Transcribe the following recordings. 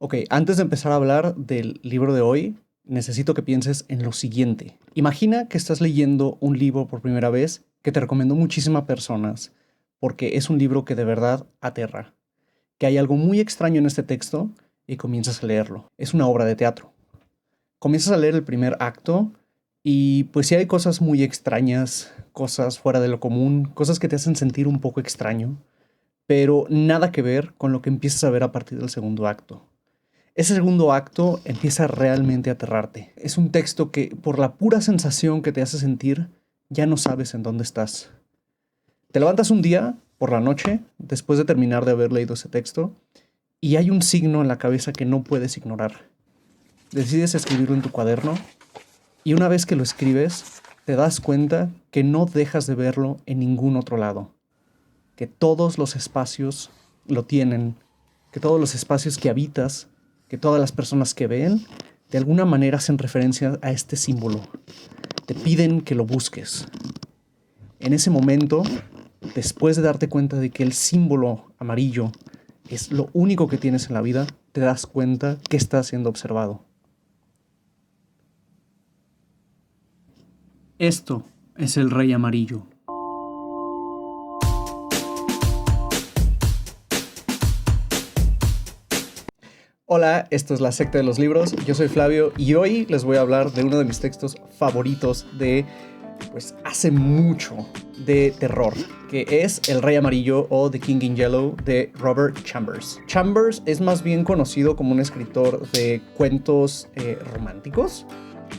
Ok, antes de empezar a hablar del libro de hoy, necesito que pienses en lo siguiente. Imagina que estás leyendo un libro por primera vez que te recomendó muchísimas personas, porque es un libro que de verdad aterra, que hay algo muy extraño en este texto y comienzas a leerlo. Es una obra de teatro. Comienzas a leer el primer acto y pues sí hay cosas muy extrañas, cosas fuera de lo común, cosas que te hacen sentir un poco extraño, pero nada que ver con lo que empiezas a ver a partir del segundo acto. Ese segundo acto empieza realmente a aterrarte. Es un texto que, por la pura sensación que te hace sentir, ya no sabes en dónde estás. Te levantas un día, por la noche, después de terminar de haber leído ese texto, y hay un signo en la cabeza que no puedes ignorar. Decides escribirlo en tu cuaderno, y una vez que lo escribes, te das cuenta que no dejas de verlo en ningún otro lado. Que todos los espacios lo tienen, que todos los espacios que habitas, que todas las personas que ven, de alguna manera hacen referencia a este símbolo. Te piden que lo busques. En ese momento, después de darte cuenta de que el símbolo amarillo es lo único que tienes en la vida, te das cuenta que estás siendo observado. Esto es el Rey Amarillo. Hola, esto es La Secta de los Libros, yo soy Flavio y hoy les voy a hablar de uno de mis textos favoritos de, hace mucho, de terror, que es El Rey Amarillo o The King in Yellow de Robert Chambers. Chambers es más bien conocido como un escritor de cuentos románticos.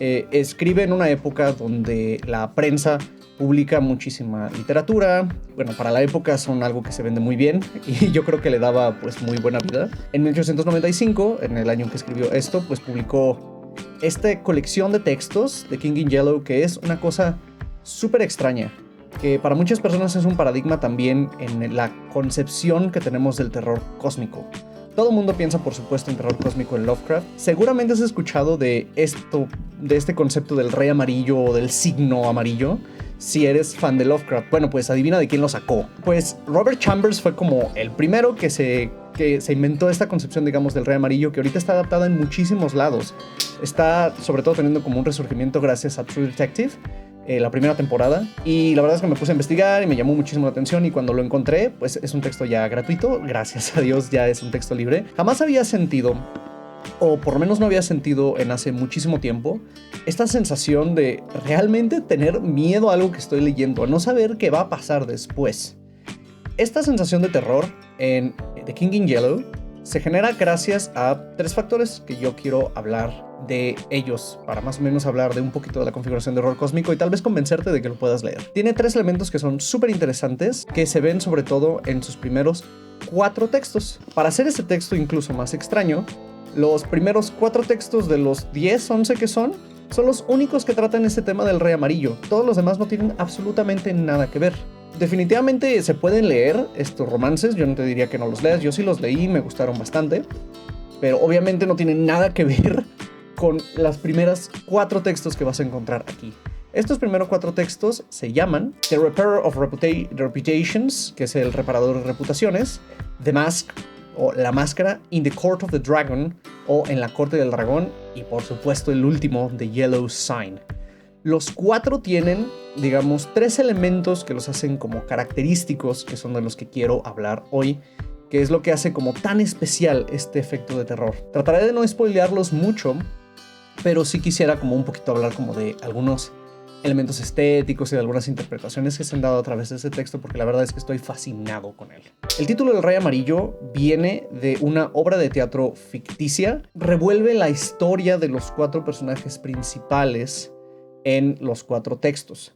Escribe en una época donde la prensa publica muchísima literatura. Bueno, para la época son algo que se vende muy bien y yo creo que le daba muy buena vida. En 1895, en el año en que escribió esto, publicó esta colección de textos de King in Yellow, que es una cosa súper extraña, que para muchas personas es un paradigma también en la concepción que tenemos del terror cósmico. Todo el mundo piensa, por supuesto, en terror cósmico en Lovecraft. Seguramente has escuchado de este concepto del rey amarillo o del signo amarillo, si eres fan de Lovecraft. Bueno, pues adivina de quién lo sacó. Pues Robert Chambers fue como el primero que se inventó esta concepción, digamos, del rey amarillo, que ahorita está adaptada en muchísimos lados. Está, sobre todo, teniendo como un resurgimiento gracias a True Detective, la primera temporada, y la verdad es que me puse a investigar y me llamó muchísimo la atención, y cuando lo encontré, pues es un texto ya gratuito, gracias a Dios ya es un texto libre. Jamás había sentido, o por lo menos no había sentido en hace muchísimo tiempo, esta sensación de realmente tener miedo a algo que estoy leyendo, a no saber qué va a pasar después. Esta sensación de terror en The King in Yellow se genera gracias a tres factores que yo quiero hablar de ellos, para más o menos hablar de un poquito de la configuración de horror cósmico y tal vez convencerte de que lo puedas leer. Tiene tres elementos que son súper interesantes, que se ven sobre todo en sus primeros 4 textos. Para hacer ese texto incluso más extraño, los primeros 4 textos de los 10, 11 que son los únicos que tratan este tema del rey amarillo. Todos los demás no tienen absolutamente nada que ver. Definitivamente se pueden leer estos romances, yo no te diría que no los leas, yo sí los leí, me gustaron bastante, pero obviamente no tienen nada que ver con las primeras 4 textos que vas a encontrar aquí. Estos primeros 4 textos se llaman The Repairer of Reputations, que es el reparador de reputaciones, The Mask, o La Máscara, In the Court of the Dragon, o En la Corte del Dragón, y por supuesto el último, The Yellow Sign. Los 4 tienen, digamos, 3 elementos que los hacen como característicos, que son de los que quiero hablar hoy, que es lo que hace como tan especial este efecto de terror. Trataré de no spoilearlos mucho, pero sí quisiera como un poquito hablar como de algunos elementos estéticos y de algunas interpretaciones que se han dado a través de ese texto, porque la verdad es que estoy fascinado con él. El título del Rey Amarillo viene de una obra de teatro ficticia. Revuelve la historia de los 4 personajes principales en los 4 textos.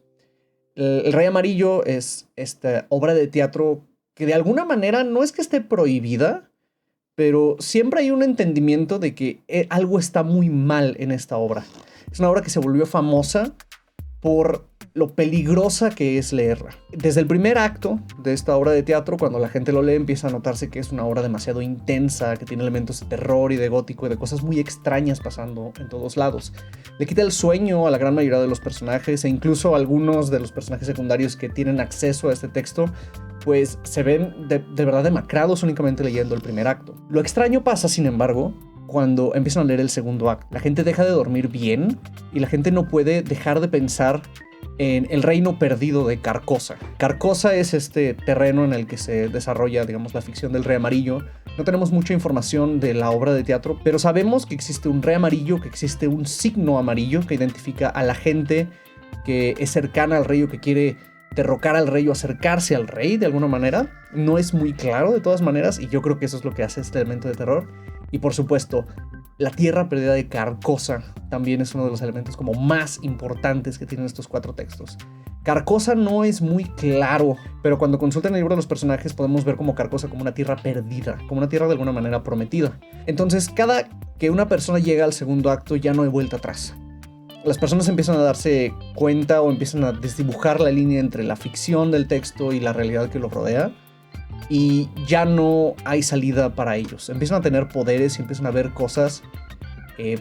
El Rey Amarillo es esta obra de teatro que de alguna manera no es que esté prohibida, pero siempre hay un entendimiento de que algo está muy mal en esta obra. Es una obra que se volvió famosa por lo peligrosa que es leerla. Desde el primer acto de esta obra de teatro, cuando la gente lo lee, empieza a notarse que es una obra demasiado intensa, que tiene elementos de terror y de gótico y de cosas muy extrañas pasando en todos lados. Le quita el sueño a la gran mayoría de los personajes, e incluso algunos de los personajes secundarios que tienen acceso a este texto pues se ven de verdad demacrados únicamente leyendo el primer acto. Lo extraño pasa, sin embargo, cuando empiezan a leer el segundo acto. La gente deja de dormir bien y la gente no puede dejar de pensar en el reino perdido de Carcosa. Carcosa es este terreno en el que se desarrolla, digamos, la ficción del Rey Amarillo. No tenemos mucha información de la obra de teatro, pero sabemos que existe un Rey Amarillo, que existe un signo amarillo que identifica a la gente que es cercana al rey o que quiere derrocar al rey o acercarse al rey de alguna manera. No es muy claro de todas maneras y yo creo que eso es lo que hace este elemento de terror. Y por supuesto, la tierra perdida de Carcosa también es uno de los elementos como más importantes que tienen estos 4 textos. Carcosa no es muy claro, pero cuando consultan el libro de los personajes podemos ver como Carcosa como una tierra perdida, como una tierra de alguna manera prometida. Entonces, cada que una persona llega al segundo acto ya no hay vuelta atrás. Las personas empiezan a darse cuenta o empiezan a desdibujar la línea entre la ficción del texto y la realidad que los rodea. Y ya no hay salida para ellos. Empiezan a tener poderes y empiezan a ver cosas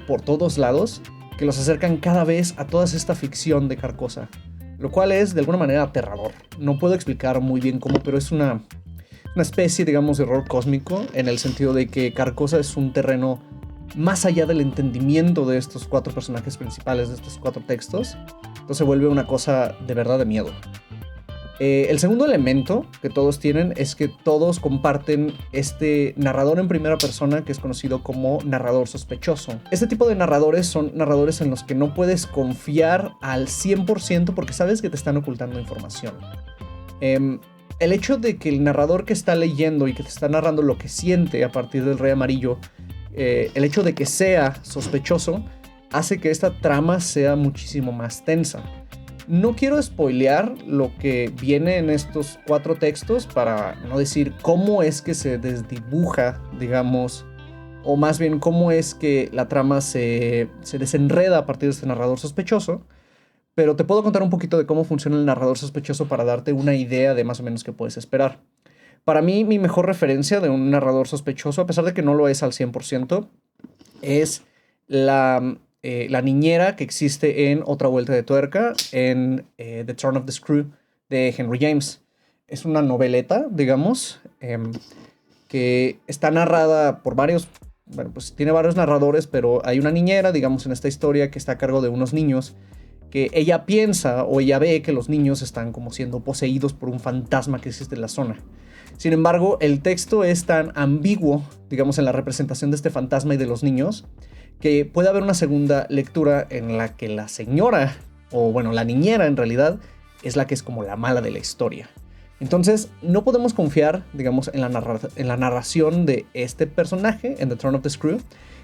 por todos lados que los acercan cada vez a toda esta ficción de Carcosa, lo cual es de alguna manera aterrador. No puedo explicar muy bien cómo, pero es una especie, digamos, de horror cósmico, en el sentido de que Carcosa es un terreno más allá del entendimiento de estos 4 personajes principales, de estos 4 textos. Entonces se vuelve una cosa de verdad de miedo. El segundo elemento que todos tienen es que todos comparten este narrador en primera persona que es conocido como narrador sospechoso. Este tipo de narradores son narradores en los que no puedes confiar al 100% porque sabes que te están ocultando información. El hecho de que el narrador que está leyendo y que te está narrando lo que siente a partir del Rey Amarillo, el hecho de que sea sospechoso hace que esta trama sea muchísimo más tensa. No quiero spoilear lo que viene en estos 4 textos para no decir cómo es que se desdibuja, digamos, o más bien cómo es que la trama se desenreda a partir de este narrador sospechoso, pero te puedo contar un poquito de cómo funciona el narrador sospechoso para darte una idea de más o menos qué puedes esperar. Para mí, mi mejor referencia de un narrador sospechoso, a pesar de que no lo es al 100%, es la niñera que existe en Otra Vuelta de Tuerca, en The Turn of the Screw de Henry James. Es una noveleta, digamos, que está narrada por varios, bueno, pues tiene varios narradores, pero hay una niñera, digamos, en esta historia que está a cargo de unos niños que ella piensa o ella ve que los niños están como siendo poseídos por un fantasma que existe en la zona. Sin embargo, el texto es tan ambiguo, digamos, en la representación de este fantasma y de los niños, que puede haber una segunda lectura en la que la señora, o bueno, la niñera en realidad, es la que es como la mala de la historia. Entonces, no podemos confiar, digamos, en la narración de este personaje en The Turn of the Screw.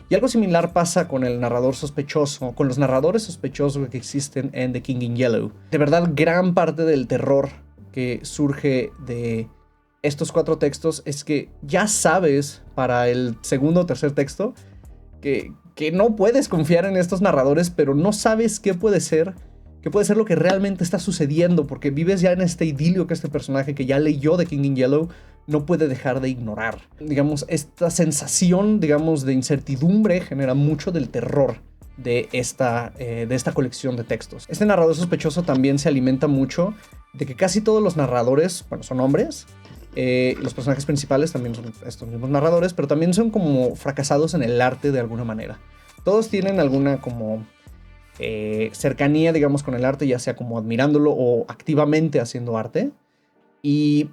Y algo similar pasa con el narrador sospechoso, con los narradores sospechosos que existen en The King in Yellow. De verdad, gran parte del terror que surge de estos 4 textos es que ya sabes para el segundo o tercer texto que no puedes confiar en estos narradores, pero no sabes qué puede ser lo que realmente está sucediendo, porque vives ya en este idilio que este personaje que ya leyó The King in Yellow no puede dejar de ignorar. Digamos, esta sensación, digamos, de incertidumbre genera mucho del terror de esta colección de textos. Este narrador sospechoso también se alimenta mucho de que casi todos los narradores, bueno, son hombres. Los personajes principales también son estos mismos narradores, pero también son como fracasados en el arte de alguna manera. Todos tienen alguna como cercanía, digamos, con el arte, ya sea como admirándolo o activamente haciendo arte. Y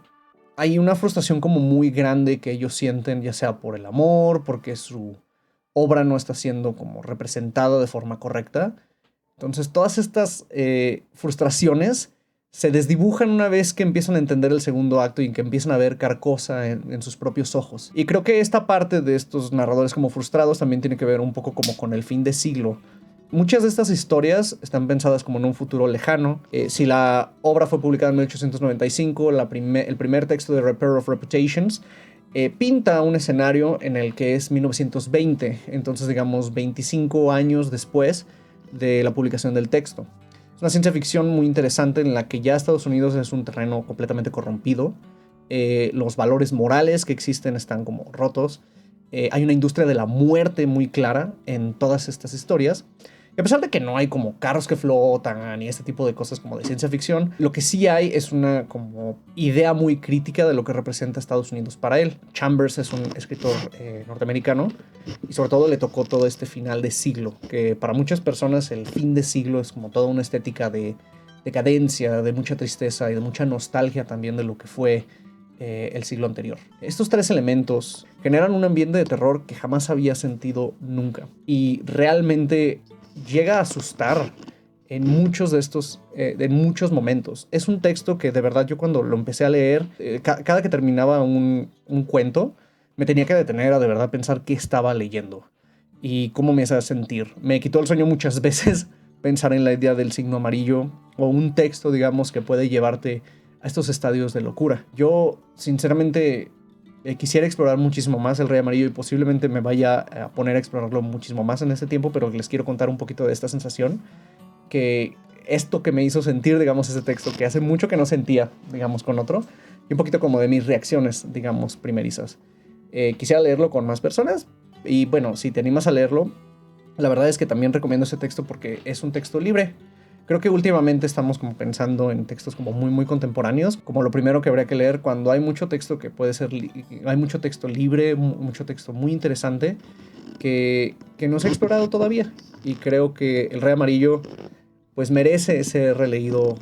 hay una frustración como muy grande que ellos sienten, ya sea por el amor, porque su obra no está siendo como representada de forma correcta. Entonces todas estas frustraciones se desdibujan una vez que empiezan a entender el segundo acto y que empiezan a ver Carcosa en sus propios ojos. Y creo que esta parte de estos narradores como frustrados también tiene que ver un poco como con el fin de siglo. Muchas de estas historias están pensadas como en un futuro lejano. Si la obra fue publicada en 1895, el primer texto de Repair of Reputations pinta un escenario en el que es 1920, entonces digamos 25 años después de la publicación del texto. Es una ciencia ficción muy interesante en la que ya Estados Unidos es un terreno completamente corrompido. Los valores morales que existen están como rotos. Hay una industria de la muerte muy clara en todas estas historias. Y a pesar de que no hay como carros que flotan y este tipo de cosas como de ciencia ficción, lo que sí hay es una como idea muy crítica de lo que representa Estados Unidos para él. Chambers es un escritor norteamericano y sobre todo le tocó todo este final de siglo, que para muchas personas el fin de siglo es como toda una estética de decadencia, de mucha tristeza y de mucha nostalgia también de lo que fue el siglo anterior. Estos tres elementos generan un ambiente de terror que jamás había sentido nunca y realmente llega a asustar en muchos de estos, en muchos momentos. Es un texto que de verdad yo cuando lo empecé a leer, cada que terminaba un cuento, me tenía que detener a de verdad pensar qué estaba leyendo y cómo me hacía sentir. Me quitó el sueño muchas veces pensar en la idea del signo amarillo o un texto, digamos, que puede llevarte a estos estadios de locura. Yo, sinceramente, quisiera explorar muchísimo más el Rey Amarillo y posiblemente me vaya a poner a explorarlo muchísimo más en este tiempo, pero les quiero contar un poquito de esta sensación, que esto que me hizo sentir, digamos, ese texto, que hace mucho que no sentía, digamos, con otro, y un poquito como de mis reacciones, digamos, primerizas. Quisiera leerlo con más personas y bueno, si te animas a leerlo, la verdad es que también recomiendo ese texto porque es un texto libre. Creo que últimamente estamos como pensando en textos como muy contemporáneos, como lo primero que habría que leer cuando hay mucho texto que puede ser, hay mucho texto libre, mucho texto muy interesante que no se ha explorado todavía. Y creo que El Rey Amarillo pues merece ser releído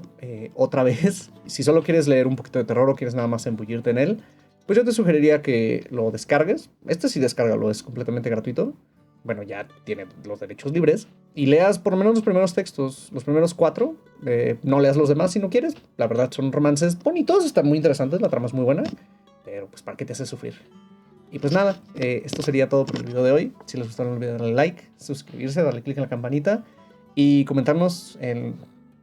otra vez. Si solo quieres leer un poquito de terror o quieres nada más embullirte en él, pues yo te sugeriría que lo descargues. Este sí descárgalo, es completamente gratuito. Bueno, ya tiene los derechos libres. Y leas por lo menos los primeros textos, los primeros 4. No leas los demás si no quieres. La verdad son romances bonitos, están muy interesantes, la trama es muy buena. Pero pues ¿para qué te hace sufrir? Y pues nada, esto sería todo por el video de hoy. Si les gustó no olviden darle like, suscribirse, darle click en la campanita y comentarnos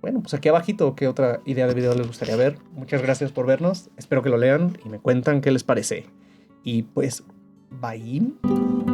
bueno, pues aquí abajito qué otra idea de video les gustaría ver. Muchas gracias por vernos, espero que lo lean y me cuentan qué les parece. Y pues, bye.